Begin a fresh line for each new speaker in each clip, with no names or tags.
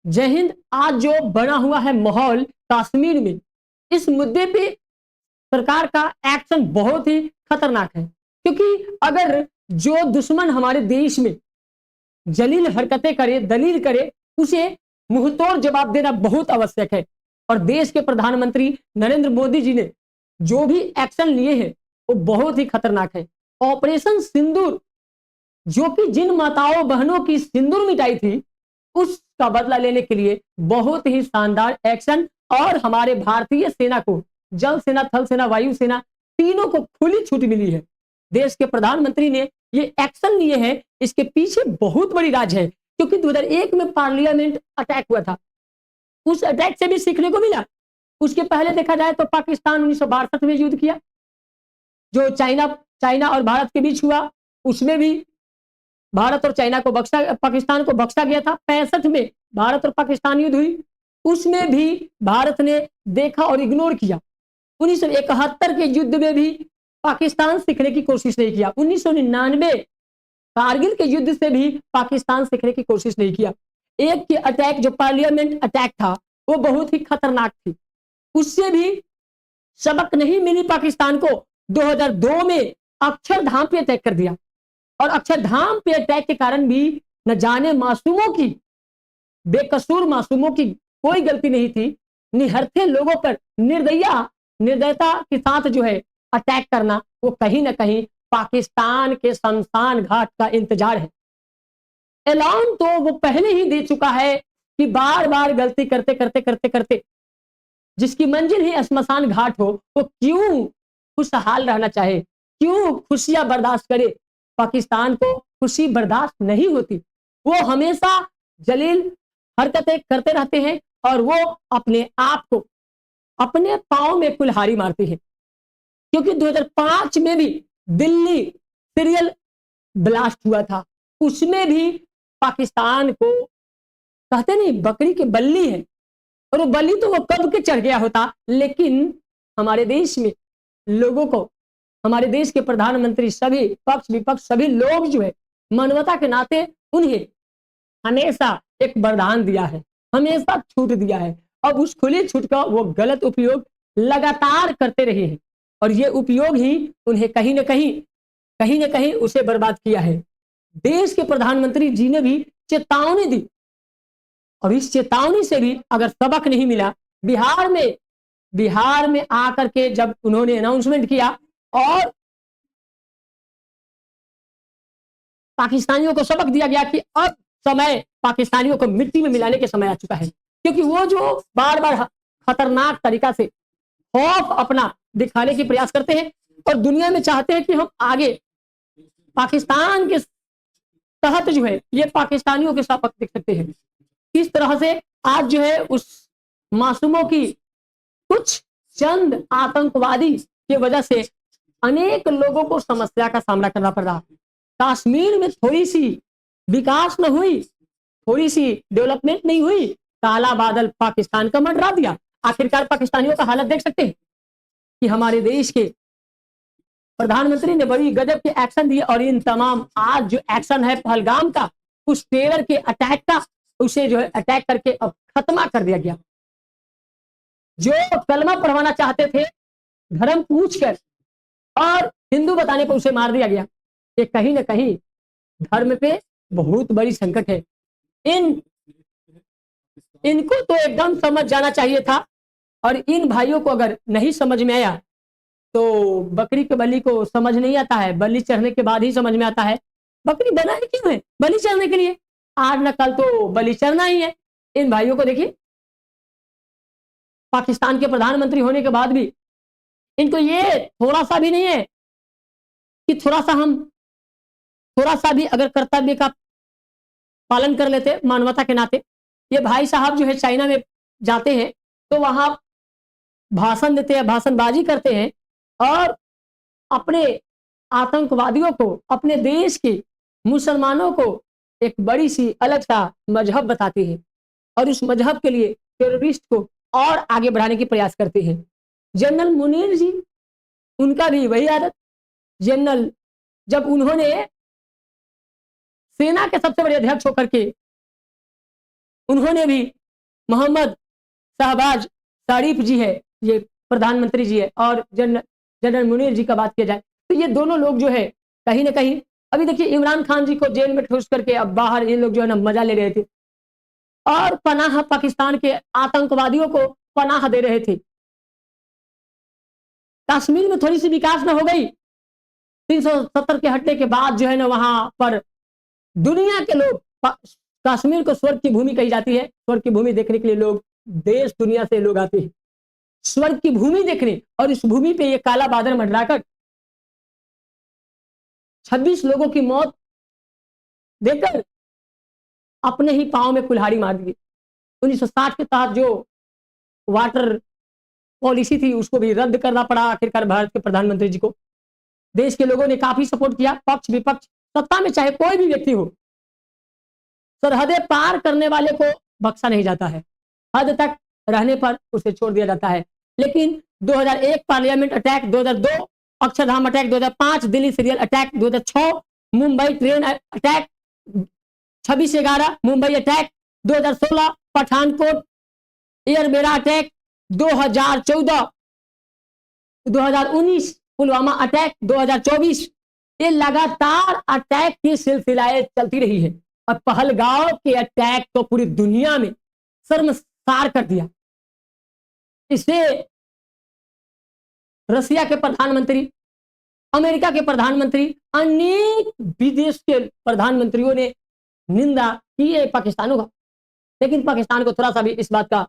जय हिंद। आज जो बना हुआ है माहौल कश्मीर में, इस मुद्दे पे सरकार का एक्शन बहुत ही खतरनाक है, क्योंकि अगर जो दुश्मन हमारे देश में जलील हरकतें करे, दलील करे, उसे मुंहतोड़ जवाब देना बहुत आवश्यक है। और देश के प्रधानमंत्री नरेंद्र मोदी जी ने जो भी एक्शन लिए हैं वो बहुत ही खतरनाक है। ऑपरेशन सिंदूर, जो कि जिन माताओं बहनों की सिंदूर मिटाई थी, उसका बदला लेने के लिए बहुत ही शानदार एक्शन, और हमारे भारतीय सेना को, जल सेना, थल सेना, वायु सेना, तीनों को खुली छूट मिली है। देश के प्रधानमंत्री ने ये एक्शन लिए हैं, इसके पीछे बहुत बड़ी राज है, क्योंकि 2001 में पार्लियामेंट अटैक हुआ था, उस अटैक से भी सीखने को मिला। उसके पहले देखा जाए तो पाकिस्तान 1962 में युद्ध किया, जो चाइना और भारत के बीच हुआ, उसमें भी भारत और चाइना को पाकिस्तान को बख्शा गया था। 65 में भारत और पाकिस्तान युद्ध हुई, उसमें भी भारत ने देखा और इग्नोर किया। 1971 के युद्ध में भी पाकिस्तान सीखने की कोशिश नहीं किया। 1999 कारगिल के युद्ध से भी पाकिस्तान सीखने की कोशिश नहीं किया। एक की अटैक, जो पार्लियामेंट अटैक था, वो बहुत ही खतरनाक थी, उससे भी सबक नहीं मिली पाकिस्तान को। 2002 में अक्षरधाम पे अटैक कर दिया, और अक्षरधाम पे अटैक के कारण भी न जाने मासूमों की, बेकसूर मासूमों की कोई गलती नहीं थी, निहत्थे लोगों पर निर्दयता के साथ जो है अटैक करना, वो कहीं ना कहीं पाकिस्तान के शमशान घाट का इंतजार है। ऐलान तो वो पहले ही दे चुका है कि बार बार गलती करते करते करते करते जिसकी मंजिल ही श्मशान घाट हो, वो क्यों खुशहाल रहना चाहे, क्यों खुशियां बर्दाश्त करे। पाकिस्तान को खुशी बर्दाश्त नहीं होती, वो हमेशा जलील हरकतें करते रहते हैं, और वो अपने आप को अपने पांव में कुल्हाड़ी मारते हैं। क्योंकि 2005 में भी दिल्ली सीरियल ब्लास्ट हुआ था, उसमें भी पाकिस्तान को, कहते नहीं बकरी के बल्ली है, और वो बल्ली तो वो कब के चढ़ गया होता, लेकिन हमारे देश में लोगों को, हमारे देश के प्रधानमंत्री, सभी पक्ष विपक्ष सभी लोग जो है मानवता के नाते उन्हें हमेशा एक वरदान दिया है, हमेशा छूट दिया है। अब उस खुली छूट का वो गलत उपयोग लगातार करते रहे हैं, और ये उपयोग ही उन्हें कहीं ना कहीं उसे बर्बाद किया है। देश के प्रधानमंत्री जी ने भी चेतावनी दी, और इस चेतावनी से भी अगर सबक नहीं मिला, बिहार में आकर के जब उन्होंने अनाउंसमेंट किया और पाकिस्तानियों को सबक दिया गया कि अब समय पाकिस्तानियों को मिट्टी में मिलाने के समय आ चुका है, क्योंकि वो जो बार बार खतरनाक तरीका से खौफ अपना दिखाने की प्रयास करते हैं, और दुनिया में चाहते हैं कि हम आगे पाकिस्तान के तहत जो है ये पाकिस्तानियों के साथ देख सकते हैं। इस तरह से आज जो है उस मासूमों की, कुछ चंद आतंकवादी की वजह से अनेक लोगों को समस्या का सामना करना पड़ रहा। कश्मीर में थोड़ी सी विकास न हुई, थोड़ी सी डेवलपमेंट नहीं हुई, काला बादल पाकिस्तान का मंडरा दिया। आखिरकार पाकिस्तानियों का हालत देख सकते हैं कि हमारे देश के प्रधानमंत्री ने बड़ी गजब के एक्शन दिए, और इन तमाम आज जो एक्शन है पहलगाम का, उस टेरर के अटैक का, उसे जो है अटैक करके अब खत्मा कर दिया गया। जो कलमा पढ़वाना चाहते थे धर्म पूछकर और हिंदू बताने पर उसे मार दिया गया। ये कहीं ना कहीं धर्म पे बहुत बड़ी संकट है। इनको तो एकदम समझ जाना चाहिए था, और इन भाइयों को अगर नहीं समझ में आया तो बकरी के बलि को समझ नहीं आता है, बलि चढ़ने के बाद ही समझ में आता है बकरी बनाई क्यों है, बलि चढ़ने के लिए। आज न कल तो बलि चढ़ना ही है। इन भाइयों को देखिए, पाकिस्तान के प्रधानमंत्री होने के बाद भी इनको ये थोड़ा सा भी नहीं है कि थोड़ा सा भी अगर कर्तव्य का पालन कर लेते मानवता के नाते। ये भाई साहब जो है चाइना में जाते हैं तो वहां भाषण देते हैं, भाषणबाजी करते हैं, और अपने आतंकवादियों को, अपने देश के मुसलमानों को एक बड़ी सी अलग सा मजहब बताते हैं, और उस मजहब के लिए टेररिस्ट को और आगे बढ़ाने की प्रयास करते हैं। जनरल मुनीर जी, उनका भी वही आदत। जनरल, जब उन्होंने सेना के सबसे बड़े अध्यक्ष होकर के उन्होंने भी मोहम्मद शहबाज शरीफ जी है, ये प्रधानमंत्री जी है, और जनरल मुनीर जी का बात किया जाए तो ये दोनों लोग जो है कहीं ना कहीं, अभी देखिए इमरान खान जी को जेल में ठूस करके अब बाहर ये लोग जो है ना मजा ले रहे थे, और पनाह पाकिस्तान के आतंकवादियों को पनाह दे रहे थे। कश्मीर में थोड़ी सी विकास न हो गई 370 के हटने के बाद जो है ना वहां पर दुनिया के लोग, कश्मीर को स्वर्ग की भूमि कही जाती है, स्वर्ग की भूमि देखने के लिए लोग देश दुनिया से लोग आते हैं स्वर्ग की भूमि देखने, और इस भूमि पे ये काला बादल मंडराकर 26 लोगों की मौत देकर अपने ही पांव में कुल्हाड़ी मार दी। 1960 के तहत जो वाटर पॉलिसी थी उसको भी रद्द करना पड़ा आखिरकार भारत के प्रधानमंत्री जी को। देश के लोगों ने काफी सपोर्ट किया, पक्ष विपक्ष, सत्ता में चाहे कोई भी व्यक्ति हो, सरहदें पार करने वाले को बख्शा नहीं जाता है, हद तक रहने पर उसे छोड़ दिया जाता है। लेकिन 2001 parliament attack, 2002 Akshardham attack, 2005 Delhi serial attack, 2006 Mumbai train attack, 26/11 Mumbai attack, 2016 Pathankot airbase attack, 2014 2019 Pulwama attack, 2024 ये लगातार अटैक की सिलसिलाएं चलती रही है, और पहलगांव के अटैक तो पूरी दुनिया में शर्मसार कर दिया। इसे रसिया के प्रधानमंत्री, अमेरिका के प्रधानमंत्री, अनेक विदेश के प्रधानमंत्रियों ने निंदा की है पाकिस्तानों का, लेकिन पाकिस्तान को थोड़ा सा भी इस बात का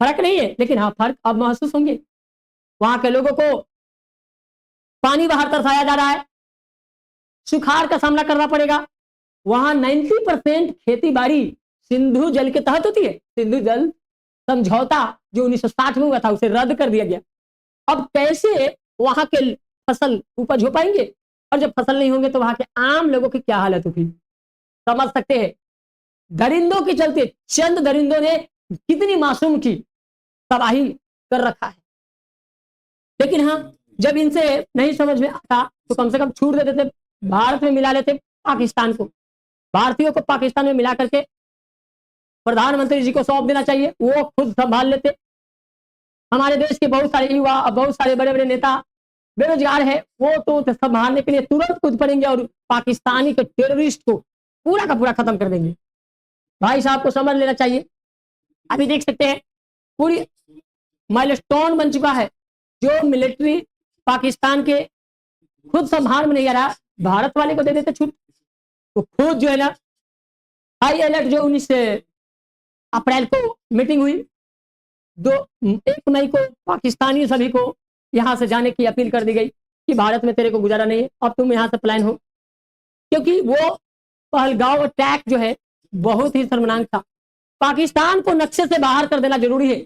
फर्क नहीं है। लेकिन हाँ, फर्क अब महसूस होंगे। वहां के लोगों को पानी बाहर तरसाया जा रहा है, सुखाड़ का सामना करना पड़ेगा। वहां 90% खेती बाड़ी सिंधु जल के तहत होती है। सिंधु जल समझौता जो 1960 में हुआ था उसे रद्द कर दिया गया। अब कैसे वहां के फसल उपज हो पाएंगे, और जब फसल नहीं होंगे तो वहां के आम लोगों की क्या हालत होगी, समझ सकते हैं। दरिंदों के चलते, चंद दरिंदों ने कितनी मासूम की तबाही कर रखा है। लेकिन हाँ, जब इनसे नहीं समझ में आता तो कम से कम छूट दे देते, भारत में मिला लेते पाकिस्तान को, भारतीयों को पाकिस्तान में मिला करके प्रधानमंत्री जी को सौंप देना चाहिए, वो खुद संभाल लेते। हमारे देश के बहुत सारे युवा, बहुत सारे बड़े बड़े नेता बेरोजगार है, वो तो संभालने के लिए तुरंत कूद पड़ेंगे और पाकिस्तानी के टेररिस्ट को पूरा का पूरा खत्म कर देंगे। भाई साहब को समझ लेना चाहिए। अभी देख सकते हैं पूरी माइलस्टोन बन चुका है, जो मिलिट्री पाकिस्तान के खुद संभाल में नहीं आ रहा, भारत वाले को दे देते छूट। तो खुद जो है ना हाई अलर्ट, जो 19 अप्रैल को मीटिंग हुई, 1 मई को पाकिस्तानी सभी को यहां से जाने की अपील कर दी गई कि भारत में तेरे को गुजारा नहीं है, अब तुम यहां से प्लान हो। क्योंकि वो पहलगांव अटैक जो है बहुत ही शर्मनाक था। पाकिस्तान को नक्शे से बाहर कर देना जरूरी है।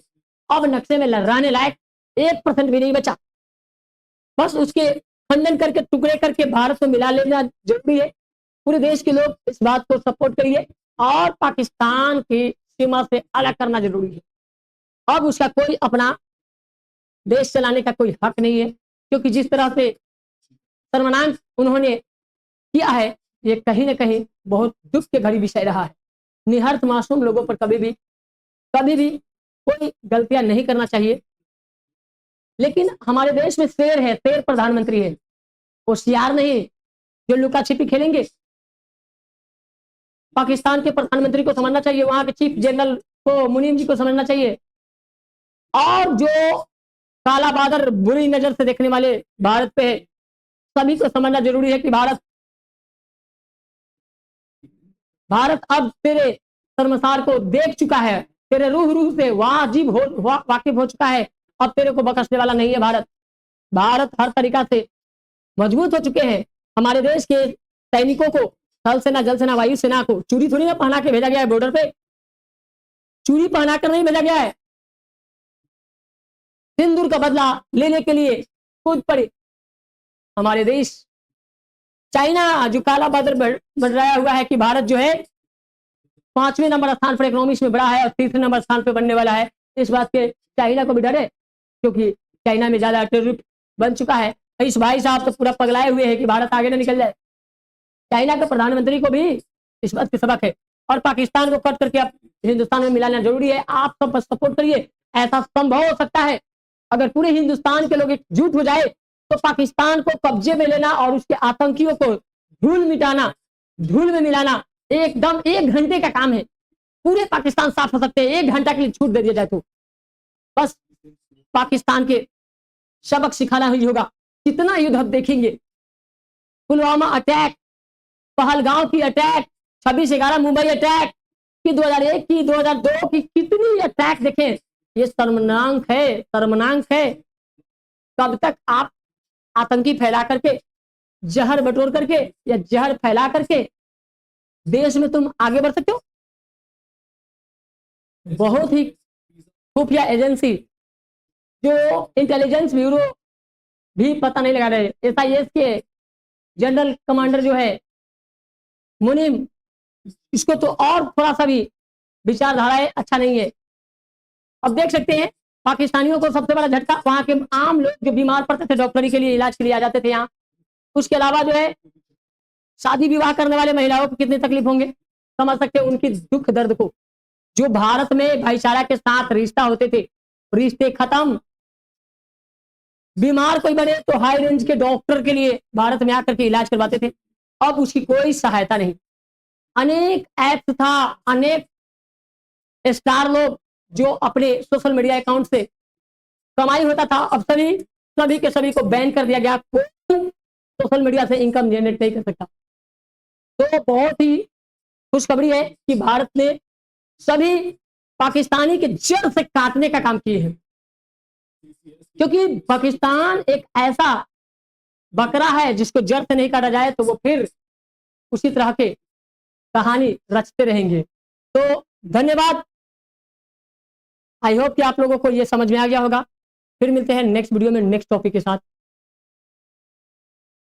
अब नक्शे में लहराने लायक 1% भी नहीं बचा, बस उसके खंडन करके टुकड़े करके भारत में मिला लेना जरूरी है। पूरे देश के लोग इस बात को सपोर्ट करिए, और पाकिस्तान की सीमा से अलग करना जरूरी है। अब उसका कोई अपना देश चलाने का कोई हक नहीं है, क्योंकि जिस तरह से शर्मनाक उन्होंने किया है, ये कहीं ना कहीं बहुत दुख के घड़ी विषय रहा है। निहत्थ मासूम लोगों पर कभी भी कोई गलतियां नहीं करना चाहिए। लेकिन हमारे देश में शेर है, शेर प्रधानमंत्री है, होशियार नहीं जो लुका छिपी खेलेंगे। पाकिस्तान के प्रधानमंत्री को समझना चाहिए, वहां के चीफ जनरल को, मुनीम जी को समझना चाहिए, और जो काला बादल बुरी नजर से देखने वाले भारत पे है, सभी को समझना जरूरी है कि भारत अब तेरे शर्मसार को देख चुका है, तेरे रूह से वाकिफ हो चुका है। अब तेरे को बख्शने वाला नहीं है भारत हर तरीका से मजबूत हो चुके हैं। हमारे देश के सैनिकों को, थल सेना, जल सेना, वायु सेना को चूड़ी थोड़ी ना पहना के भेजा गया है, बॉर्डर पे चूड़ी पहनाकर नहीं भेजा गया है। सिंदूर का बदला लेने के लिए कूद पड़े हमारे देश। चाइना जो काला बादल बढ़ाया हुआ है कि भारत जो है 5वें नंबर स्थान पर इकोनॉमिक्स में बढ़ा है और 3रे नंबर स्थान पर बनने वाला है, इस बात के चाइना को भी डर है, क्योंकि चाइना में ज्यादा टेररिस्ट बन चुका है। इस भाई साहब तो पूरा पगलाए हुए हैं कि भारत आगे ना निकल जाए। चाइना के प्रधानमंत्री को भी इस बात की सबक है और पाकिस्तान को कट करके अब हिंदुस्तान में मिलाना जरूरी है। आप सब बस सपोर्ट करिए, ऐसा संभव हो सकता है अगर पूरे हिंदुस्तान के लोग एकजुट हो जाए तो पाकिस्तान को कब्जे में लेना और उसके आतंकियों को धूल मिटाना, धूल में मिलाना एकदम 1 घंटे का काम है। पूरे पाकिस्तान साफ हो सकते हैं 1 घंटा के लिए छूट दे दिया जाए तो। बस पाकिस्तान के सबक सिखाना ही होगा। कितना युद्ध अब देखेंगे, पुलवामा अटैक, पहलगांव की अटैक, 26/11 मुंबई अटैक की, 2001 की, 2002 की, कितनी अटैक देखें। ये शर्मनाक है, शर्मनाक है। कब तक आप आतंकी फैला करके, जहर बटोर करके या जहर फैला करके देश में तुम आगे बढ़ सकते हो? बहुत ही खुफिया एजेंसी जो इंटेलिजेंस ब्यूरो भी पता नहीं लगा रहे, SIS के जनरल कमांडर जो है मुनीम, इसको तो और थोड़ा सा भी विचारधाराएं अच्छा नहीं है। अब देख सकते हैं पाकिस्तानियों को सबसे बड़ा झटका, वहां के आम लोग जो बीमार पड़ते थे डॉक्टरी के लिए, इलाज के लिए आ जाते थे यहाँ। उसके अलावा जो है शादी विवाह करने वाले महिलाओं को कितनी तकलीफ होंगे, समझ सकते हैं उनकी दुख दर्द को। जो भारत में भाईचारा के साथ रिश्ता होते थे, रिश्ते खत्म। बीमार कोई बने तो हाई रेंज के डॉक्टर के लिए भारत में आकर के इलाज करवाते थे, अब उसकी कोई सहायता नहीं। अनेक ऐप्स था, अनेक स्टार लोग जो अपने सोशल मीडिया अकाउंट से कमाई होता था, अब सभी के सभी को बैन कर दिया गया। कोई सोशल मीडिया से इनकम जनरेट नहीं कर सकता। तो बहुत ही खुशखबरी है कि भारत ने सभी पाकिस्तानी के जड़ से काटने का काम किए हैं, क्योंकि पाकिस्तान एक ऐसा बकरा है जिसको जड़ से नहीं काटा जाए तो वो फिर उसी तरह के कहानी रचते रहेंगे। तो धन्यवाद, आई होप कि आप लोगों को ये समझ में आ गया होगा। फिर मिलते हैं नेक्स्ट वीडियो में नेक्स्ट टॉपिक के साथ।